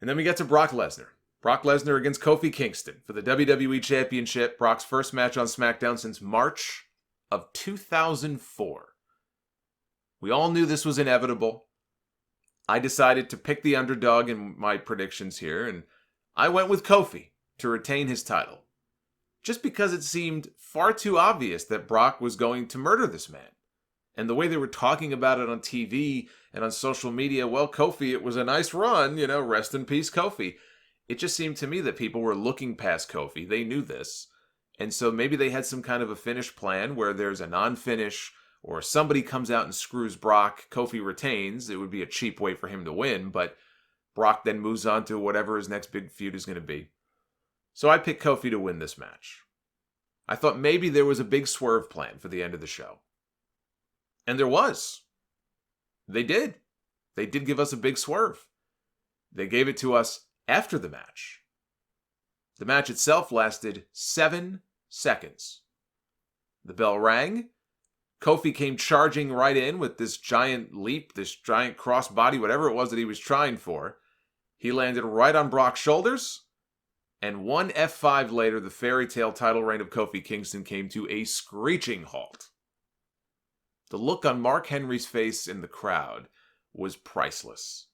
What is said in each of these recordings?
And then we get to Brock Lesnar. Brock Lesnar against Kofi Kingston for the WWE Championship. Brock's first match on Smackdown since March of 2004. We all knew this was inevitable. I decided to pick the underdog in my predictions here, and I went with Kofi to retain his title. Just because it seemed far too obvious that Brock was going to murder this man. And the way they were talking about it on TV and on social media, well, Kofi, it was a nice run, rest in peace, Kofi. It just seemed to me that people were looking past Kofi. They knew this. And so maybe they had some kind of a finish plan where there's a non-finish or somebody comes out and screws Brock, Kofi retains. It would be a cheap way for him to win, but Brock then moves on to whatever his next big feud is going to be. So I picked Kofi to win this match. I thought maybe there was a big swerve plan for the end of the show. And there was. They did. They did give us a big swerve. They gave it to us after the match. The match itself lasted 7 seconds. The bell rang. Kofi came charging right in with this giant leap, this giant crossbody, whatever it was that he was trying for. He landed right on Brock's shoulders. And one F5 later, the fairy tale title reign of Kofi Kingston came to a screeching halt. The look on Mark Henry's face in the crowd was priceless.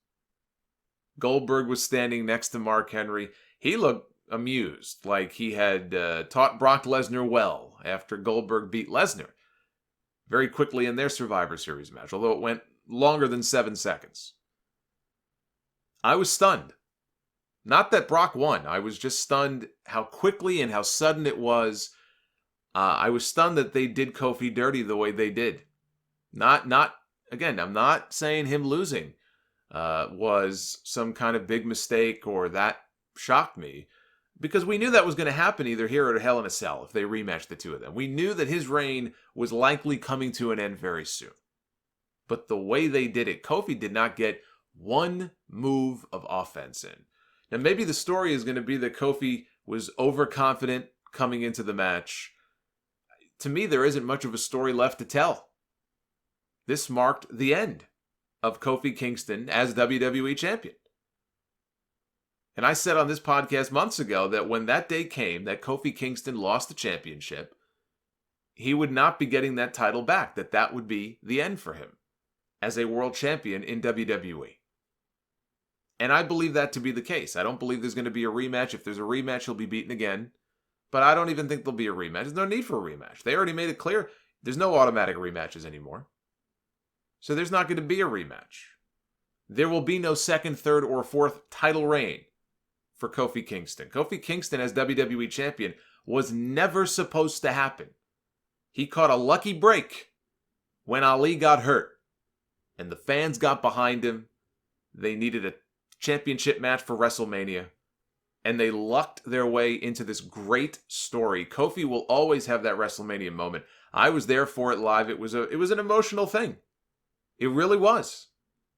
Goldberg was standing next to Mark Henry. He looked amused, like he had taught Brock Lesnar well after Goldberg beat Lesnar very quickly in their Survivor Series match, although it went longer than 7 seconds. I was stunned. Not that Brock won. I was just stunned how quickly and how sudden it was. I was stunned that they did Kofi dirty the way they did. Again, I'm not saying him losing was some kind of big mistake or that shocked me, because we knew that was going to happen either here or at Hell in a Cell if they rematched the two of them. We knew that his reign was likely coming to an end very soon. But the way they did it, Kofi did not get one move of offense in. Now, maybe the story is going to be that Kofi was overconfident coming into the match. To me, there isn't much of a story left to tell. This marked the end of Kofi Kingston as WWE Champion. And I said on this podcast months ago that when that day came, that Kofi Kingston lost the championship, he would not be getting that title back, that would be the end for him as a world champion in WWE. And I believe that to be the case. I don't believe there's going to be a rematch. If there's a rematch, he'll be beaten again. But I don't even think there'll be a rematch. There's no need for a rematch. They already made it clear there's no automatic rematches anymore. So there's not going to be a rematch. There will be no second, third, or fourth title reign for Kofi Kingston. Kofi Kingston as WWE Champion was never supposed to happen. He caught a lucky break when Ali got hurt. And the fans got behind him. They needed a championship match for WrestleMania. And they lucked their way into this great story. Kofi will always have that WrestleMania moment. I was there for it live. It was an emotional thing. It really was.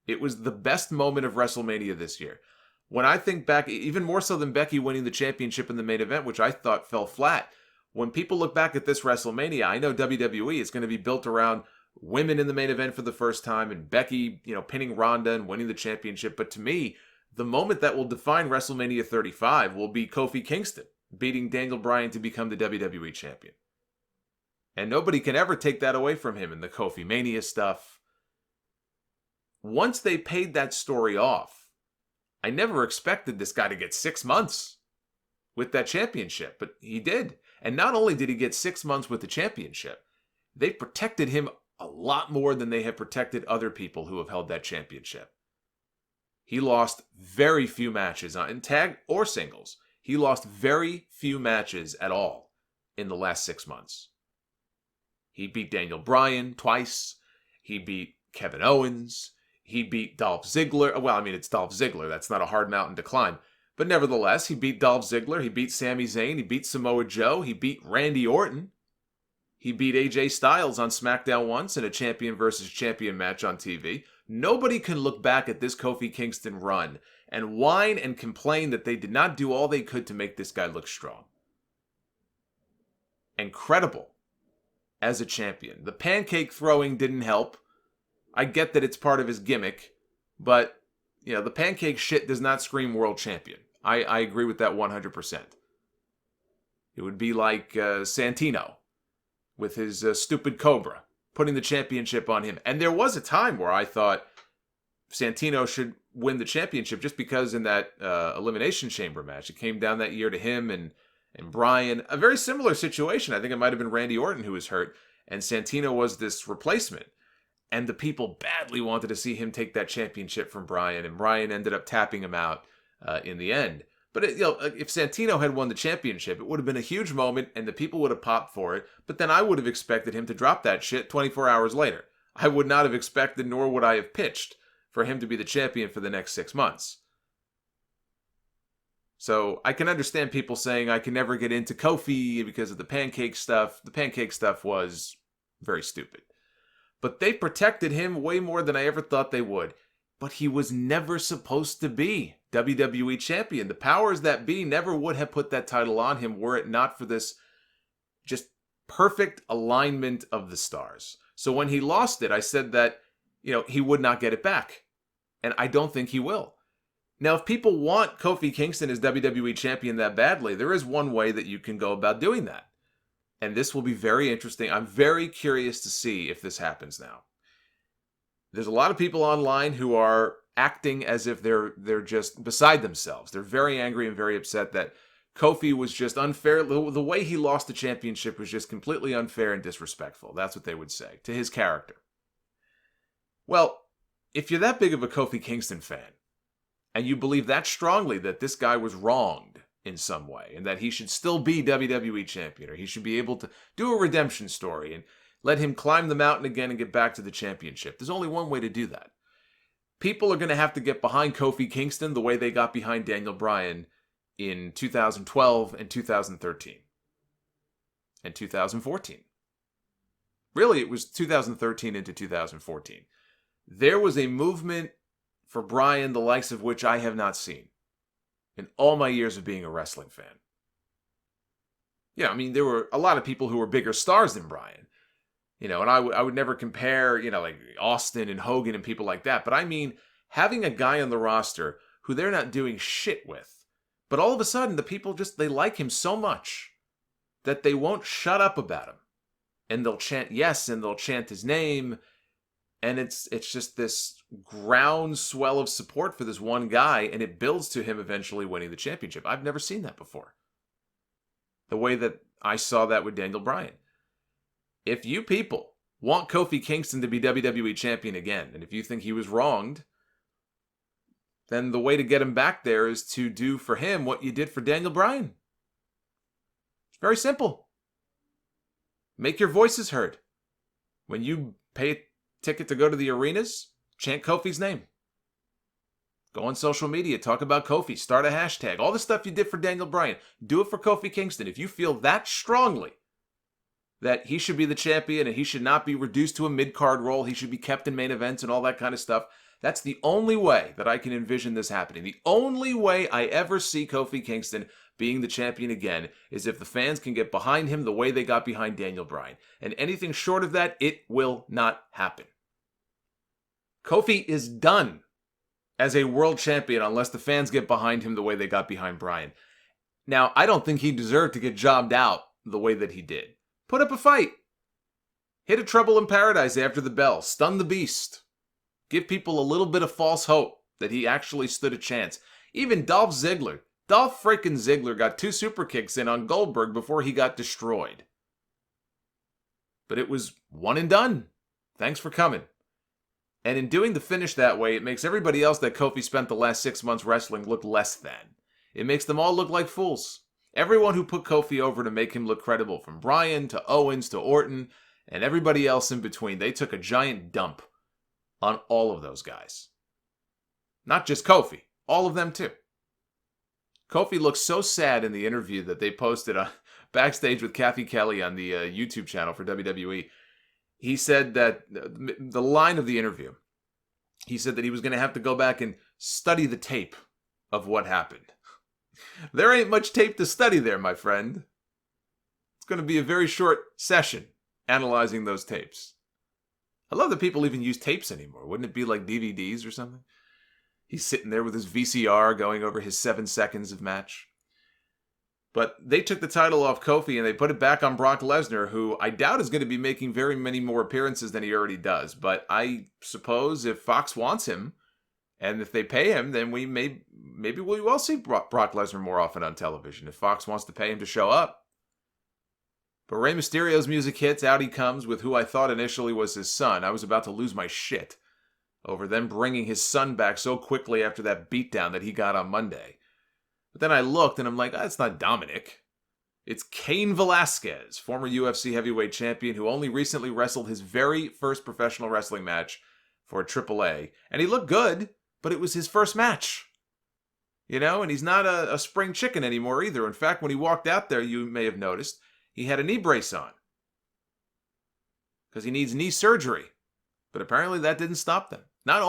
It was the best moment of WrestleMania this year. When I think back, even more so than Becky winning the championship in the main event, which I thought fell flat, when people look back at this WrestleMania, I know WWE is going to be built around women in the main event for the first time and Becky, pinning Ronda and winning the championship. But to me, the moment that will define WrestleMania 35 will be Kofi Kingston beating Daniel Bryan to become the WWE Champion. And nobody can ever take that away from him in the Kofi Mania stuff. Once they paid that story off, I never expected this guy to get 6 months with that championship, but he did. And not only did he get 6 months with the championship, they protected him a lot more than they have protected other people who have held that championship. He lost very few matches in tag or singles. He lost very few matches at all in the last 6 months. He beat Daniel Bryan twice. He beat Kevin Owens. He beat Dolph Ziggler. Well, I mean, it's Dolph Ziggler. That's not a hard mountain to climb. But nevertheless, he beat Dolph Ziggler. He beat Sami Zayn. He beat Samoa Joe. He beat Randy Orton. He beat AJ Styles on SmackDown once in a champion versus champion match on TV. Nobody can look back at this Kofi Kingston run and whine and complain that they did not do all they could to make this guy look strong. Incredible as a champion. The pancake throwing didn't help. I get that it's part of his gimmick, but the pancake shit does not scream world champion. I agree with that 100%. It would be like Santino with his stupid Cobra, putting the championship on him. And there was a time where I thought Santino should win the championship just because in that Elimination Chamber match, it came down that year to him and Bryan. A very similar situation. I think it might have been Randy Orton who was hurt, and Santino was this replacement. And the people badly wanted to see him take that championship from Bryan, and Bryan ended up tapping him out in the end. But if Santino had won the championship, it would have been a huge moment, and the people would have popped for it. But then I would have expected him to drop that shit 24 hours later. I would not have expected, nor would I have pitched, for him to be the champion for the next 6 months. So I can understand people saying I can never get into Kofi because of the pancake stuff. The pancake stuff was very stupid. But they protected him way more than I ever thought they would. But he was never supposed to be WWE champion. The powers that be never would have put that title on him were it not for this just perfect alignment of the stars. So when he lost it, I said that, he would not get it back. And I don't think he will. Now, if people want Kofi Kingston as WWE champion that badly, there is one way that you can go about doing that. And this will be very interesting. I'm very curious to see if this happens now. There's a lot of people online who are acting as if they're just beside themselves. They're very angry and very upset that Kofi was just unfair. The way he lost the championship was just completely unfair and disrespectful. That's what they would say to his character. Well, if you're that big of a Kofi Kingston fan, and you believe that strongly that this guy was wronged in some way, and that he should still be WWE champion, or he should be able to do a redemption story and let him climb the mountain again and get back to the championship, there's only one way to do that. People are going to have to get behind Kofi Kingston the way they got behind Daniel Bryan in 2012 and 2013 and 2014. Really, it was 2013 into 2014. There was a movement for Bryan the likes of which I have not seen in all my years of being a wrestling fan. There were a lot of people who were bigger stars than Bryan. And I would never compare, like Austin and Hogan and people like that. But I mean, having a guy on the roster who they're not doing shit with, but all of a sudden the people they like him so much that they won't shut up about him. And they'll chant yes, and they'll chant his name. And it's just this groundswell of support for this one guy, and it builds to him eventually winning the championship. I've never seen that before. The way that I saw that with Daniel Bryan. If you people want Kofi Kingston to be WWE champion again, and if you think he was wronged, then the way to get him back there is to do for him what you did for Daniel Bryan. It's very simple. Make your voices heard. When you pay a ticket to go to the arenas, chant Kofi's name. Go on social media, talk about Kofi, start a hashtag. All the stuff you did for Daniel Bryan, do it for Kofi Kingston. If you feel that strongly that he should be the champion and he should not be reduced to a mid-card role, he should be kept in main events and all that kind of stuff, that's the only way that I can envision this happening. The only way I ever see Kofi Kingston being the champion again is if the fans can get behind him the way they got behind Daniel Bryan. And anything short of that, it will not happen. Kofi is done as a world champion unless the fans get behind him the way they got behind Bryan. Now, I don't think he deserved to get jobbed out the way that he did. Put up a fight. Hit a Trouble in Paradise after the bell. Stun the Beast. Give people a little bit of false hope that he actually stood a chance. Even Dolph freaking Ziggler got 2 super kicks in on Goldberg before he got destroyed. But it was one and done. Thanks for coming. And in doing the finish that way, it makes everybody else that Kofi spent the last 6 months wrestling look less than. It makes them all look like fools. Everyone who put Kofi over to make him look credible, from Bryan to Owens to Orton and everybody else in between, they took a giant dump on all of those guys. Not just Kofi, all of them too. Kofi looks so sad in the interview that they posted backstage with Kathy Kelly on the YouTube channel for WWE. He said that, the line of the interview, he said that he was going to have to go back and study the tape of what happened. There ain't much tape to study there, my friend. It's going to be a very short session analyzing those tapes. I love that people even use tapes anymore. Wouldn't it be like DVDs or something? He's sitting there with his VCR going over his 7 seconds of match. But they took the title off Kofi and they put it back on Brock Lesnar, who I doubt is going to be making very many more appearances than he already does. But I suppose if Fox wants him, and if they pay him, then maybe we will see Brock Lesnar more often on television if Fox wants to pay him to show up. But Rey Mysterio's music hits, out he comes with who I thought initially was his son. I was about to lose my shit over them bringing his son back so quickly after that beatdown that he got on Monday. But then I looked and I'm like, it's not Dominic. It's Cain Velasquez, former UFC heavyweight champion who only recently wrestled his very first professional wrestling match for AAA. And he looked good, but it was his first match. You know, and he's not a spring chicken anymore either. In fact, when he walked out there, you may have noticed, he had a knee brace on. Because he needs knee surgery. But apparently that didn't stop them. Not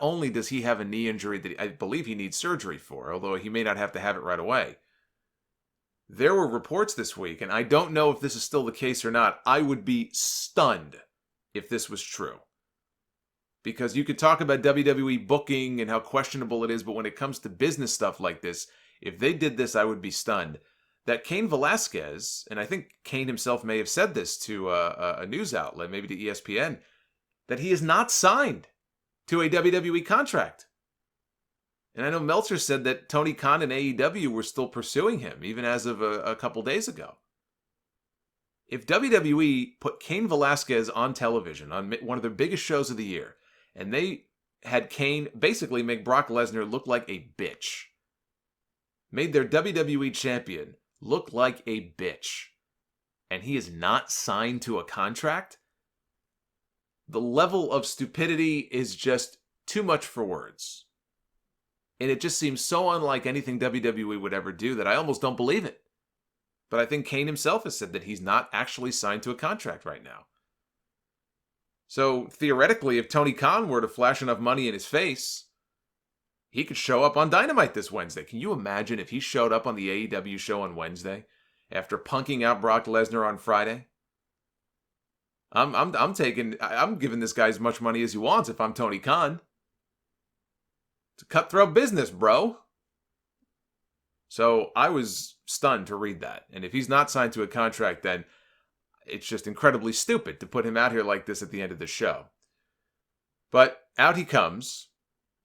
only does he have a knee injury that I believe he needs surgery for, although he may not have to have it right away. There were reports this week, and I don't know if this is still the case or not. I would be stunned if this was true. Because you could talk about WWE booking and how questionable it is, but when it comes to business stuff like this, if they did this, I would be stunned. That Cain Velasquez, and I think Cain himself may have said this to a news outlet, maybe to ESPN, that he is not signed to a WWE contract. And I know Meltzer said that Tony Khan and AEW were still pursuing him, even as of a couple days ago. If WWE put Cain Velasquez on television, on one of their biggest shows of the year, and they had Cain basically make Brock Lesnar look like a bitch, made their WWE champion look like a bitch, and he is not signed to a contract, the level of stupidity is just too much for words. And it just seems so unlike anything WWE would ever do that I almost don't believe it. But I think Cain himself has said that he's not actually signed to a contract right now. So theoretically, if Tony Khan were to flash enough money in his face, he could show up on Dynamite this Wednesday. Can you imagine if he showed up on the AEW show on Wednesday after punking out Brock Lesnar on Friday? I'm giving this guy as much money as he wants if I'm Tony Khan. It's a cutthroat business, bro. So I was stunned to read that. And if he's not signed to a contract, then it's just incredibly stupid to put him out here like this at the end of the show. But out he comes.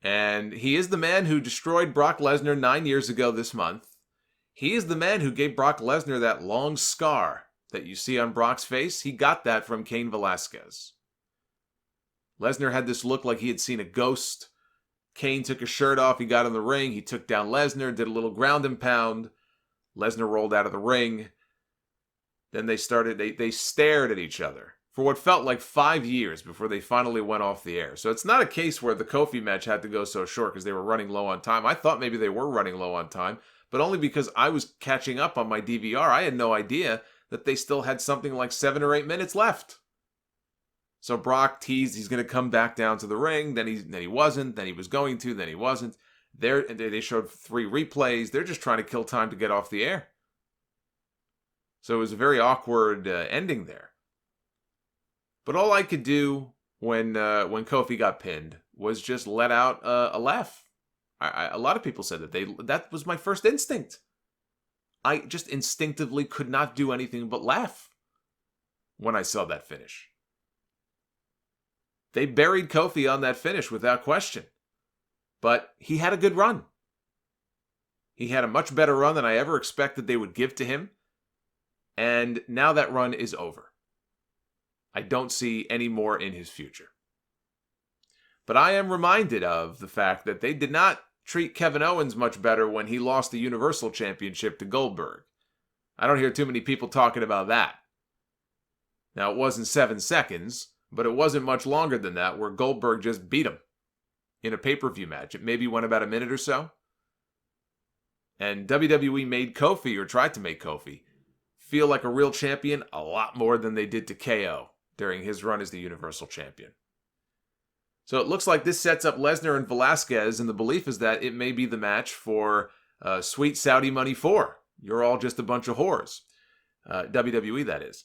And he is the man who destroyed Brock Lesnar 9 years ago this month. He is the man who gave Brock Lesnar that long scar that you see on Brock's face. He got that from Cain Velasquez. Lesnar had this look like he had seen a ghost. Cain took his shirt off. He got in the ring. He took down Lesnar, did a little ground and pound. Lesnar rolled out of the ring. Then they stared at each other for what felt like 5 years before they finally went off the air. So it's not a case where the Kofi match had to go so short because they were running low on time. I thought maybe they were running low on time, but only because I was catching up on my DVR. I had no idea that they still had something like 7 or 8 minutes left. So Brock teased he's going to come back down to the ring. Then he wasn't. Then he was going to. Then he wasn't. They showed 3 replays. They're just trying to kill time to get off the air. So it was a very awkward ending there. But all I could do when Kofi got pinned was just let out a laugh. A lot of people said that was my first instinct. I just instinctively could not do anything but laugh when I saw that finish. They buried Kofi on that finish without question. But he had a good run. He had a much better run than I ever expected they would give to him. And now that run is over. I don't see any more in his future. But I am reminded of the fact that they did not treat Kevin Owens much better when he lost the Universal Championship to Goldberg. I don't hear too many people talking about that. Now, it wasn't 7 seconds, but it wasn't much longer than that where Goldberg just beat him in a pay-per-view match. It maybe went about a minute or so. And WWE made Kofi, or tried to make Kofi, feel like a real champion a lot more than they did to KO during his run as the Universal Champion. So it looks like this sets up Lesnar and Velasquez, and the belief is that it may be the match for Sweet Saudi Money 4. You're all just a bunch of whores. WWE, that is.